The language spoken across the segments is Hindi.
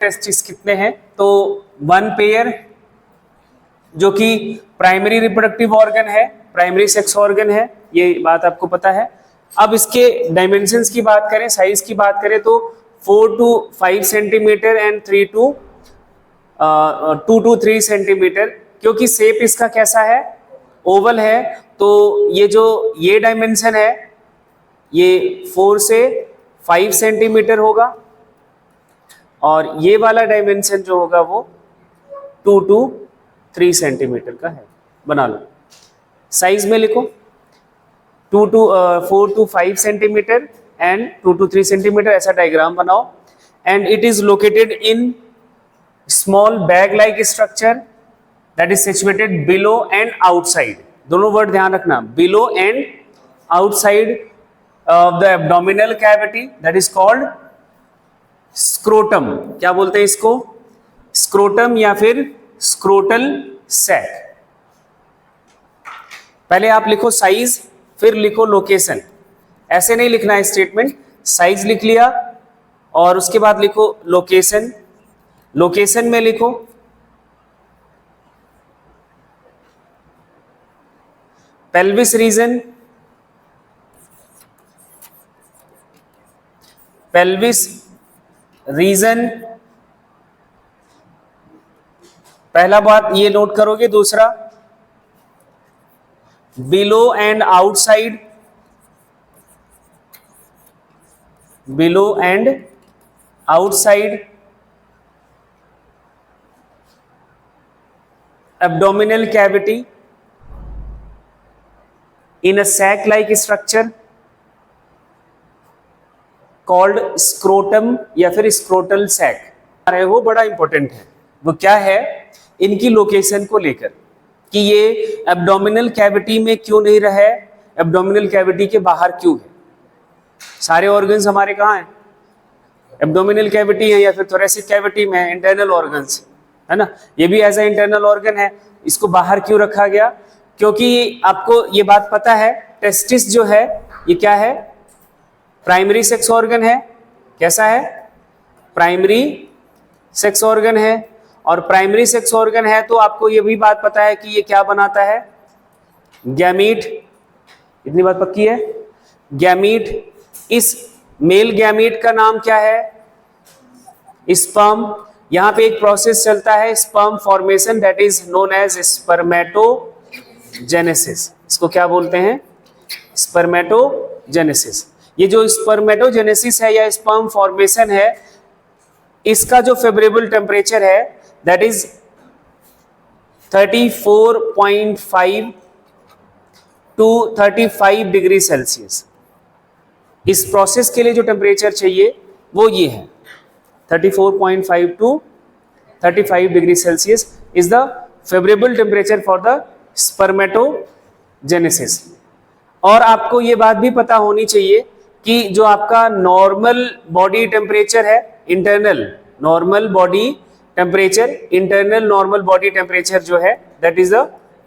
टेस्टिस कितने हैं? तो 1 पेयर जो कि प्राइमरी रिप्रोडक्टिव ऑर्गन है, प्राइमरी सेक्स ऑर्गन है, ये बात आपको पता है। अब इसके डायमेंशंस की बात करें, साइज की बात करें तो 4 to 5 centimetre and 2 to 3 centimetre. क्योंकि शेप इसका कैसा है, ओवल है, तो ये डायमेंशन है ये 4 से 5 सेंटीमीटर होगा और ये वाला डायमेंशन जो होगा वो 2 to 3 सेंटीमीटर का है। बना लो, साइज में लिखो 4 to 5 centimetre and 2 to 3 centimetre, ऐसा डायग्राम बनाओ। And it is located in small bag like structure that is situated below and outside. दोनों वर्ड ध्यान रखना, below and outside of the abdominal cavity that is called scrotum. क्या बोलते हैं इसको? स्क्रोटम या फिर स्क्रोटल सैक। पहले आप लिखो साइज, फिर लिखो लोकेशन। ऐसे नहीं लिखना है स्टेटमेंट, साइज लिख लिया और उसके बाद लिखो लोकेशन। लोकेशन में लिखो पेल्विस रीजन, पेल्विस रीजन, पहला बात ये नोट करोगे। दूसरा below and outside, below and outside abdominal cavity in a sac like structure called scrotum या फिर scrotal sac। वो बड़ा इंपॉर्टेंट है। वो क्या है? इनकी लोकेशन को लेकर कि ये एब्डोमिनल कैविटी में क्यों नहीं रहे, एब्डोमिनल कैविटी के बाहर क्यों है। सारे ऑर्गन्स हमारे कहाँ हैं? एब्डोमिनल कैविटी है या फिर थोरेसिक कैविटी में है, इंटरनल ऑर्गन्स है ना। ये भी एज ए इंटरनल ऑर्गन है, इसको बाहर क्यों रखा गया? क्योंकि आपको ये बात पता है टेस्टिस जो है ये क्या है? प्राइमरी सेक्स ऑर्गन है। कैसा है? प्राइमरी सेक्स ऑर्गन है। और प्राइमरी सेक्स ऑर्गन है तो आपको ये भी बात पता है कि ये क्या बनाता है? गैमीट। इतनी बात पक्की है? गैमीट। इस मेल गैमीट का नाम क्या है? स्पर्म। यहां पे एक प्रोसेस चलता है sperm formation that is known as spermatogenesis. इसको क्या बोलते हैं? स्पर्मेटोजेनेसिस। ये जो स्पर्मेटोजेनेसिस है या स्पर्म फॉर्मेशन है, इसका जो फेवरेबल टेम्परेचर है that is 34.5 to 35 degree Celsius. इस प्रोसेस के लिए जो टेम्परेचर चाहिए वो ये है 34.5 to 35 degree Celsius is the favourable temperature for the spermatogenesis. और आपको ये बात भी पता होनी चाहिए कि जो आपका नॉर्मल बॉडी टेम्परेचर है, इंटरनल नॉर्मल बॉडी टेम्परेचर जो है that is the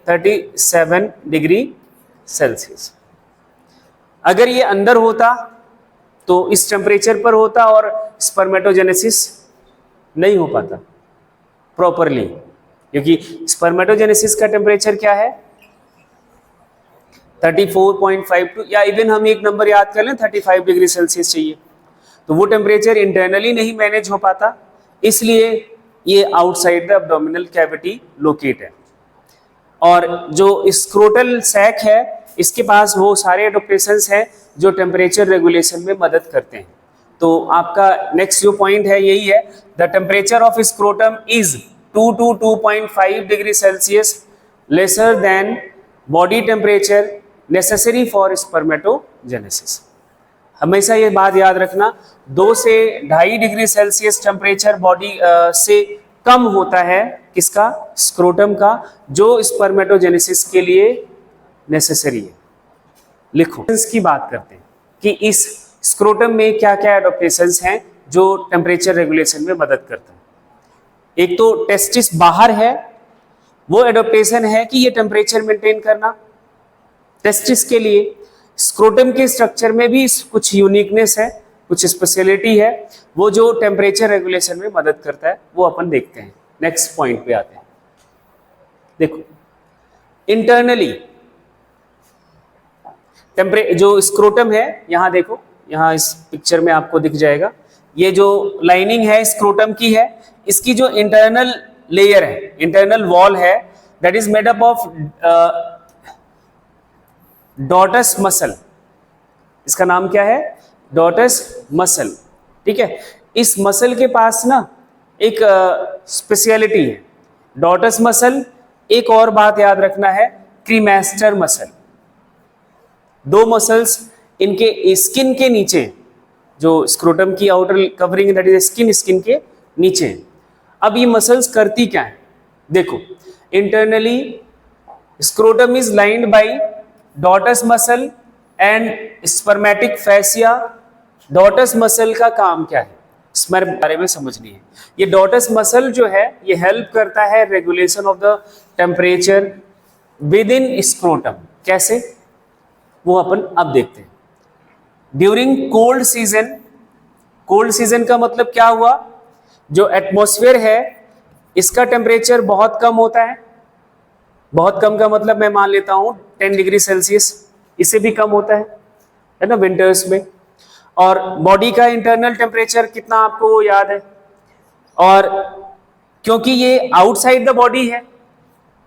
37 degree Celsius. अगर ये अंदर होता तो इस टेम्परेचर पर होता और स्पर्मेटोजेनेसिस नहीं हो पाता प्रॉपरली, क्योंकि स्पर्मेटोजेनेसिस का टेम्परेचर क्या है? 34.52 या इवन हम एक नंबर याद कर लें 35 डिग्री सेल्सियस चाहिए, तो वो टेम्परेचर इंटरनली नहीं मैनेज हो पाता, इसलिए ये outside the abdominal cavity locate है। और जो स्क्रोटल सैक है इसके पास वो सारे एडोप्टेशंस हैं जो टेम्परेचर रेगुलेशन में मदद करते हैं। तो आपका नेक्स्ट जो पॉइंट है यही है, the temperature of scrotum is 2 to 2.5 degree Celsius lesser than body temperature necessary for spermatogenesis. हमेशा ये बात याद रखना, 2 से 2.5 डिग्री सेल्सियस टेम्परेचर बॉडी से कम होता है किसका? स्क्रोटम का, जो स्पर्मेटोजेनेसिस के लिए नेसेसरी है। लिखो, इसकी बात करते हैं कि इस स्क्रोटम में क्या क्या एडोप्टेशंस हैं जो टेम्परेचर रेगुलेशन में मदद करते हैं। एक तो टेस्टिस बाहर है, वो एडोप्टेशन है कि ये टेम्परेचर मेंटेन करना टेस्टिस के लिए। स्क्रोटम के स्ट्रक्चर में भी कुछ यूनिकनेस है, कुछ स्पेशलिटी है, वो जो टेम्परेचर रेगुलेशन में मदद करता है, वो अपन देखते हैं। नेक्स्ट पॉइंट पे आते हैं। देखो इंटरनली जो स्क्रोटम है, यहां देखो, यहां इस पिक्चर में आपको दिख जाएगा, ये जो लाइनिंग है स्क्रोटम की है, इसकी जो इंटरनल लेयर है, इंटरनल वॉल है, that is made up of dartos muscle. इसका नाम क्या है? Dartos muscle. ठीक है, इस मसल के पास ना एक स्पेशलिटी है, डॉटस मसल। एक और बात याद रखना है, क्रीमेस्टर मसल। दो मसल्स इनके स्किन के नीचे, जो स्क्रोटम की outer covering that is skin, skin के नीचे। अब ये मसल्स करती क्या है? देखो internally scrotum is lined by dartos muscle and spermatic fascia. Dartos muscle का काम क्या है, इस बारे में समझनी है। ये डॉटस मसल जो है, ये हेल्प करता है regulation of the temperature with in scrotum. कैसे, वो अपन अब देखते हैं। During cold season, cold season का मतलब क्या हुआ? जो एटमॉस्फेयर है इसका टेम्परेचर बहुत कम होता है। बहुत कम का मतलब मैं मान लेता हूं 10 डिग्री सेल्सियस, इससे भी कम होता है ना विंटर्स में। और बॉडी का इंटरनल टेम्परेचर कितना आपको याद है? और क्योंकि ये आउटसाइड द बॉडी है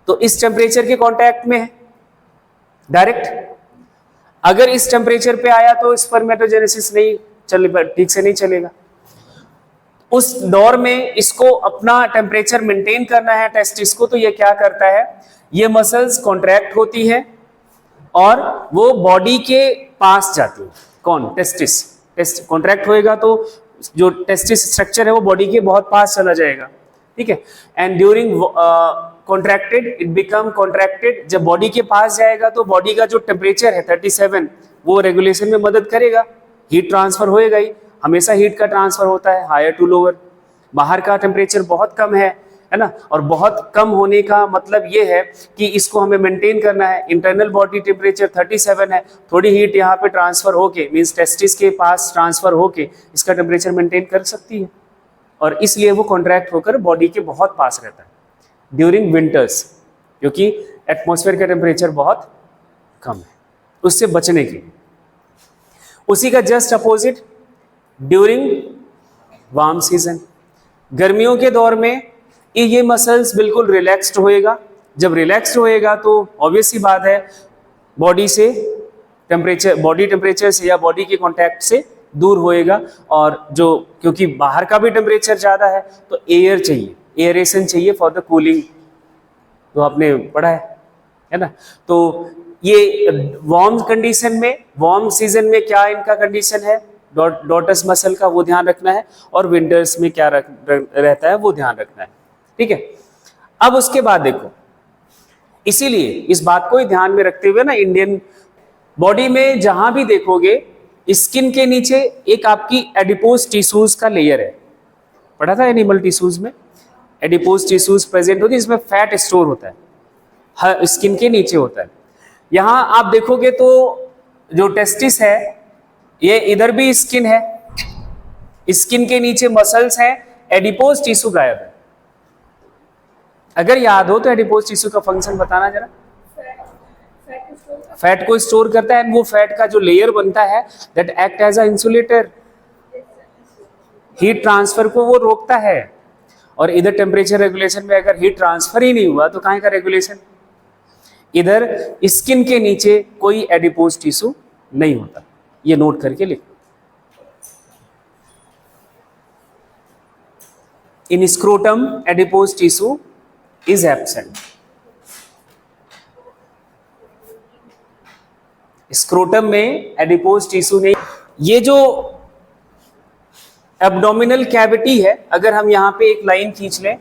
तो इस टेम्परेचर के कांटेक्ट में है डायरेक्ट। अगर इस टेम्परेचर पे आया तो स्पर्मेटोजेनेसिस नहीं चले, ठीक से नहीं चलेगा। उस दौर में इसको अपना टेम्परेचर मेंटेन करना है टेस्टिस को, तो ये क्या करता है, ये मसल्स कॉन्ट्रैक्ट होती है और वो बॉडी के पास जाती है। कौन? टेस्टिस। टेस्ट कॉन्ट्रैक्ट होएगा तो जो टेस्टिस स्ट्रक्चर है वो बॉडी के बहुत पास चला जाएगा। ठीक है, and during contracted it become contracted. जब बॉडी के पास जाएगा तो बॉडी का जो टेम्परेचर है 37, वो रेगुलेशन में मदद करेगा। हीट ट्रांसफर होएगा ही, हमेशा हीट का ट्रांसफर होता है हायर टू लोअर। बाहर का टेम्परेचर बहुत कम है ना, और बहुत कम होने का मतलब ये है कि इसको हमें मेंटेन करना है। इंटरनल बॉडी टेम्परेचर 37 है, थोड़ी हीट यहाँ पे ट्रांसफर होके, मींस टेस्टिस के पास ट्रांसफर होके इसका टेम्परेचर मेंटेन कर सकती है, और इसलिए वो कॉन्ट्रैक्ट होकर बॉडी के बहुत पास रहता है ड्यूरिंग विंटर्स, क्योंकि एटमॉस्फेयर का टेम्परेचर बहुत कम है, उससे बचने के लिए। उसी का just opposite during warm season, गर्मियों के दौर में ये मसल्स बिल्कुल रिलैक्स्ड होएगा। जब रिलैक्स्ड होएगा तो ऑब्वियस सी बात है बॉडी से टेम्परेचर, बॉडी टेम्परेचर से या बॉडी के कांटेक्ट से दूर होएगा। और जो, क्योंकि बाहर का भी टेम्परेचर ज़्यादा है तो एयर चाहिए, एयरेशन चाहिए फॉर द कूलिंग, तो आपने पढ़ा है ना। तो ये वार्म कंडीशन में, वार्म सीजन में क्या इनका कंडीशन है, डॉटस मसल का, वो ध्यान रखना है। और विंटर्स में क्या रहता है वो ध्यान रखना है। ठीक है, अब उसके बाद देखो, इसीलिए इस बात को ही ध्यान में रखते हुए ना, इंडियन बॉडी में जहां भी देखोगे स्किन के नीचे एक आपकी एडिपोज टिश्यूज का लेयर है। पढ़ा था एनिमल टिश्यूज में एडिपोज टिश्यूज प्रेजेंट होती है, इसमें फैट स्टोर होता है, हर स्किन के नीचे होता है। यहां आप देखोगे तो जो टेस्टिस है, ये इधर भी स्किन है, स्किन के नीचे मसल्स हैं, एडिपोज टिश्यू गायब है। अगर याद हो तो एडिपोज टिश्यू का फंक्शन बताना जरा। फैट को स्टोर करता है, वो फैट का जो लेयर बनता है that act as a insulator, heat transfer को वो रोकता है। और इधर टेम्परेचर रेगुलेशन में अगर हीट ट्रांसफर ही नहीं हुआ तो कहाँ का रेगुलेशन? इधर स्किन के नीचे कोई एडिपोज टिश्यू नहीं होता, ये नोट करके लिखो। In scrotum adipose tissue is absent. Scrotum में एडिपोज टिश्यू नहीं। ये जो एब्डोमिनल कैविटी है, अगर हम यहां पे एक लाइन खींच लें,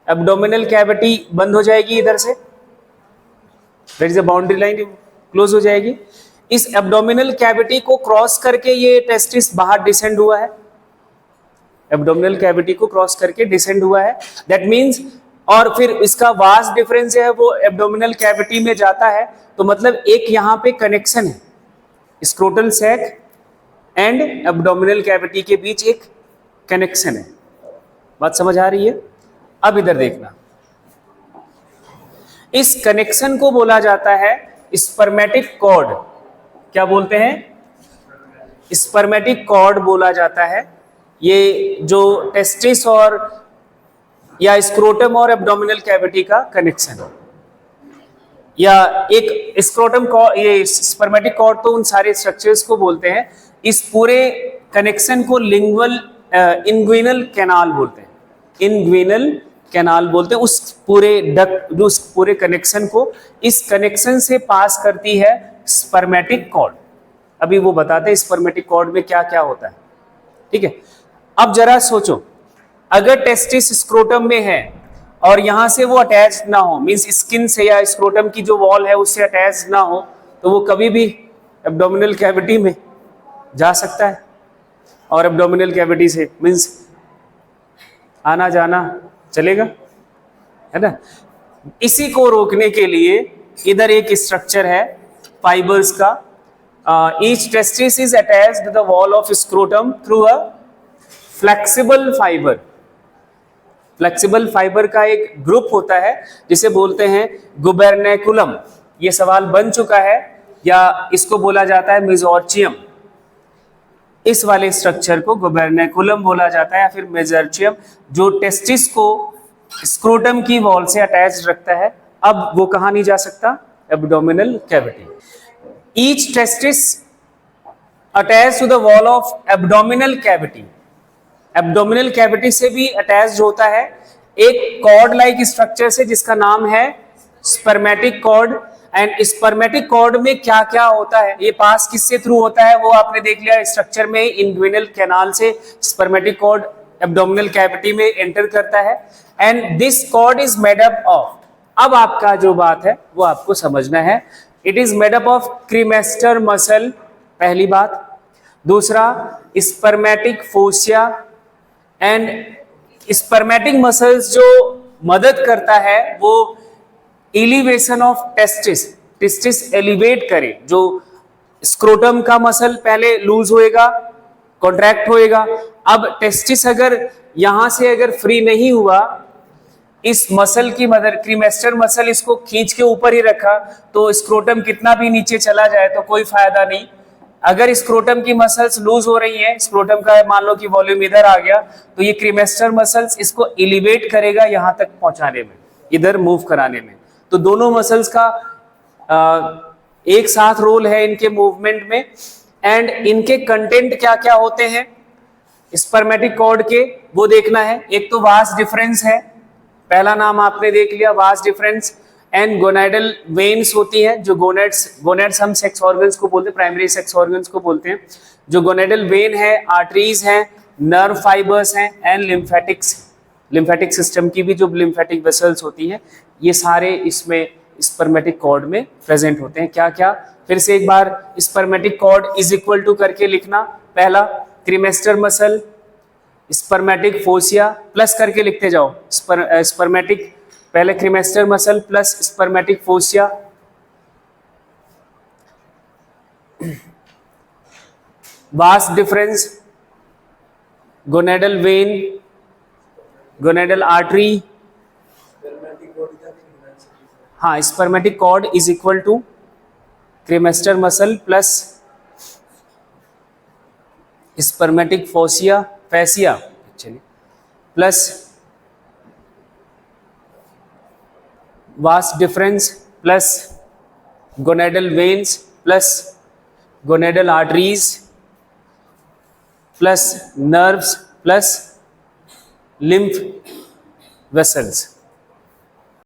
एब्डोमिनल कैविटी बंद हो जाएगी इधर से, that is a boundary line, close हो जाएगी। इस एब्डोमिनल कैविटी को क्रॉस करके ये टेस्टिस बाहर डिसेंड हुआ है, एब्डोमिनल कैविटी को क्रॉस करके डिसेंड हुआ है, दैट मींस, और फिर इसका वास्ट डिफरेंस है वो एब्डोमिनल कैविटी में जाता है, तो मतलब एक यहाँ पे कनेक्शन है scrotal sac and abdominal cavity के बीच एक कनेक्शन है। बात समझ आ रही है? अब इधर देखना, इस कनेक्शन को बोला जाता है स्पर्मेटिक कॉर्ड। क्या बोलते हैं? स्पर्मेटिक कॉर्ड बोला जाता है। ये जो टेस्टिस और या स्क्रोटम और एब्डोमिनल कैविटी का कनेक्शन है, या एक स्क्रोटम कॉर्ड, ये स्पर्मेटिक कॉर्ड तो उन सारे स्ट्रक्चर्स को बोलते हैं। इस पूरे कनेक्शन को इंग्विनल कैनाल बोलते हैं। इंग्विनल कैनाल बोलते हैं उस पूरे डक्ट, जो उस पूरे कनेक्शन को, इस कनेक्शन से पास करती है स्पर्मेटिक कॉर्ड। अभी वो बताते हैं स्पर्मेटिक कॉर्ड में क्या क्या होता है। ठीक है, अब जरा सोचो, अगर टेस्टिस स्क्रोटम में है और यहां से वो अटैच ना हो, मींस स्किन से या स्क्रोटम की जो वॉल है उससे अटैच ना हो, तो वो कभी भी एब्डोमिनल कैविटी में जा सकता है और एब्डोमिनल कैविटी से मींस आना जाना चलेगा, है ना। इसी को रोकने के लिए इधर एक स्ट्रक्चर है फाइबर्स का। Each testis is attached to the wall of scrotum through a flexible fibre. Flexible fibre का एक ग्रुप होता है जिसे बोलते हैं गुबर्नैकुलम। ये सवाल बन चुका है, या इसको बोला जाता है मेसोर्चियम। इस वाले स्ट्रक्चर को गुबर्नैकुलम बोला जाता है या फिर मेसोर्चियम, जो टेस्टिस को स्क्रोटम की वॉल से अटैच रखता है। अब वो कहां नहीं जा सकता? Abdominal cavity. Each testis attach to the wall of abdominal cavity. Abdominal cavity से भी अटैच्ड होता है एक कॉर्ड लाइक स्ट्रक्चर से जिसका नाम है spermatic cord. And spermatic cord में क्या क्या होता है, ये पास किससे थ्रू होता है, वो आपने देख लिया स्ट्रक्चर में। इंग्विनल कैनाल से स्पर्मेटिक कॉर्ड एब्डोमिनल कैविटी में एंटर करता है। And this cord is made up of, अब आपका जो बात है वो आपको समझना है, it is made up of cremaster muscle, पहली बात। दूसरा, स्पर्मेटिक फोसिया। एंड स्पर्मेटिक मसल्स जो मदद करता है वो elevation of testis, testis elevate करे। जो स्क्रोटम का मसल पहले लूज होएगा, कॉन्ट्रैक्ट होएगा। अब टेस्टिस अगर यहां से अगर फ्री नहीं हुआ, इस मसल की मदद, क्रीमेस्टर मसल इसको खींच के ऊपर ही रखा, तो स्क्रोटम कितना भी नीचे चला जाए तो कोई फायदा नहीं। अगर स्क्रोटम की मसल्स लूज हो रही है, स्क्रोटम का मान लो कि वॉल्यूम इधर आ गया, तो ये क्रीमेस्टर मसल्स इसको एलिवेट करेगा यहां तक पहुंचाने में, इधर मूव कराने में। तो दोनों मसल्स का एक साथ रोल है इनके मूवमेंट में। एंड इनके कंटेंट क्या क्या होते हैं स्पर्मेटिक कॉर्ड के, वो देखना है। एक तो वास डिफरेंस है, पहला नाम आपने देख लिया, vas deferens. And gonadal veins होती हैं, जो गोनेड्स हम सेक्स ऑर्गन्स को बोलते हैं, प्राइमरी सेक्स ऑर्गन्स को बोलते हैं। जो गोनाइडल वेन है, आर्टरीज हैं, नर्व फाइबर्स हैं, एंड लिम्फेटिक सिस्टम की भी जो लिम्फेटिक वेसल्स होती हैं, ये सारे इसमें स्पर्मेटिक कॉर्ड में प्रेजेंट होते हैं। क्या क्या, फिर से एक बार spermatic cord is equal to करके लिखना। पहला cremaster muscle, spermatic fascia, plus करके लिखते जाओ। स्पर्मेटिक पहले cremaster muscle plus spermatic fascia, vas deferens, gonadal vein, gonadal artery. हाँ, spermatic cord is equal to cremaster muscle plus spermatic fascia, fascia actually, plus vas deferens plus gonadal veins plus gonadal arteries plus nerves plus lymph vessels.